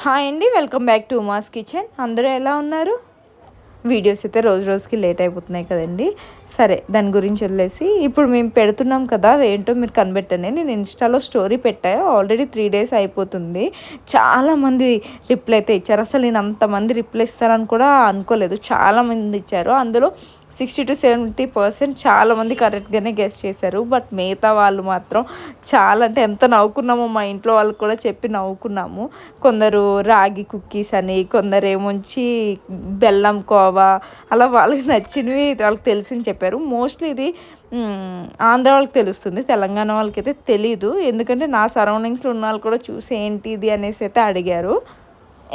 Hi అండి, welcome back to Uma's kitchen. అందరూ ఎలా ఉన్నారు? వీడియోస్ అయితే రోజు రోజుకి లేట్ అయిపోతున్నాయి కదండి. సరే, దాని గురించి వదిలేసి ఇప్పుడు మేము పెడుతున్నాం కదా, ఏంటో మీరు కనిపెట్టండి. నేను ఇన్స్టాలో స్టోరీ పెట్టా, ఆల్రెడీ 3 days అయిపోతుంది. చాలామంది రిప్లై అయితే ఇచ్చారు. అసలు నేను అంతమంది రిప్లై ఇస్తారని కూడా అనుకోలేదు. చాలామంది ఇచ్చారు. అందులో 60-70% చాలామంది కరెక్ట్గానే గెస్ చేశారు. బట్ మిగతా వాళ్ళు మాత్రం చాలా అంటే ఎంత నవ్వుకున్నామో, మా ఇంట్లో వాళ్ళకి కూడా చెప్పి నవ్వుకున్నాము. కొందరు రాగి కుక్కీస్ అని, కొందరు ఏమొచ్చి బెల్లం కోవా, అలా వాళ్ళకి నచ్చినవి వాళ్ళకి తెలిసింది చెప్పారు. మోస్ట్లీ ఇది ఆంధ్ర వాళ్ళకి తెలుస్తుంది, తెలంగాణ వాళ్ళకైతే తెలీదు. ఎందుకంటే నా సరౌండింగ్స్లో ఉన్న వాళ్ళు కూడా చూసి ఏంటి ఇది అనేసి అయితే అడిగారు.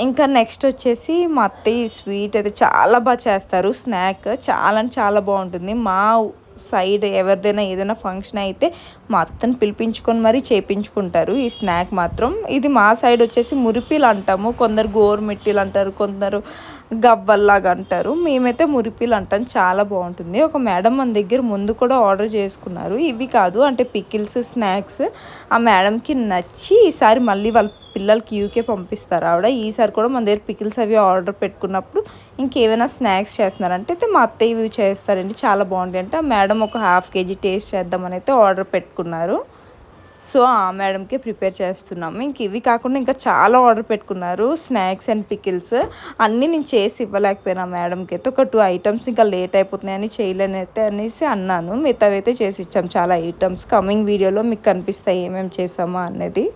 ఇంకా నెక్స్ట్ వచ్చేసి మా అత్తయ్య స్వీట్ అయితే చాలా బాగా చేస్తారు. స్నాక్ చాలా అంటే చాలా బాగుంటుంది. మా సైడ్ ఎవరిదైనా ఏదైనా ఫంక్షన్ అయితే మా అత్తని పిలిపించుకొని మరీ చేయించుకుంటారు ఈ స్నాక్ మాత్రం. ఇది మా సైడ్ వచ్చేసి మురిపీలు అంటాము, కొందరు గోరుమిట్టీలు అంటారు, కొందరు గవ్వల్లాగా అంటారు. మేమైతే మురిపీలు అంటాం. చాలా బాగుంటుంది. ఒక మేడం మన దగ్గర ముందు కూడా ఆర్డర్ చేసుకున్నారు. ఇవి కాదు అంటే పికిల్స్, స్నాక్స్. ఆ మేడంకి నచ్చి ఈసారి మళ్ళీ వాళ్ళ పిల్లలకి యూకే పంపిస్తారు ఆవిడ. ఈసారి కూడా మన దగ్గర పికిల్స్ అవి ఆర్డర్ పెట్టుకున్నప్పుడు ఇంకేమైనా స్నాక్స్ చేస్తున్నారంటే అయితే మా అత్తయ్య ఇవి చేస్తారండి, చాలా బాగుంటాయి అంటే. ఆ మేడం ఒక 1/2 kg టేస్ట్ చేద్దామని అయితే ఆర్డర్ పెట్టుకున్నారు. సో ఆ మేడంకి ప్రిపేర్ చేస్తున్నాము. ఇంక ఇవి కాకుండా ఇంకా చాలా ఆర్డర్ పెట్టుకున్నారు, స్నాక్స్ అండ్ పికిల్స్. అన్నీ నేను చేసి ఇవ్వలేకపోయినా మేడంకి అయితే. ఒక 2 items ఇంకా లేట్ అయిపోతున్నాయని చేయలేని అయితే అనేసి అన్నాను. మిగతావి అయితే చేసి ఇచ్చాం చాలా ఐటమ్స్. కమింగ్ వీడియోలో మీకు కనిపిస్తాయి ఏమేమి చేసామా అనేది.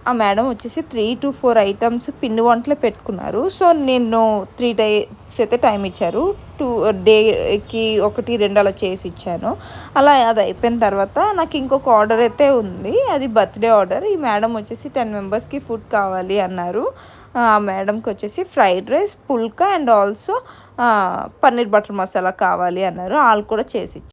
ఆ మేడం వచ్చేసి 3 to 4 items పిండి వంటలే పెట్టుకున్నారు. సో నేను 3 days అయితే టైం ఇచ్చారు. 2 డేకి 1-2 అలా చేసి ఇచ్చాను. అలా అది అయిపోయిన తర్వాత నాకు ఇంకొక ఆర్డర్ అయితే ఉంది, అది బర్త్డే ఆర్డర్. ఈ మేడం వచ్చేసి 10 members ఫుడ్ కావాలి అన్నారు. ఆ మేడంకి వచ్చేసి fried rice, phulka and also paneer butter masala కావాలి అన్నారు. వాళ్ళు కూడా చేసి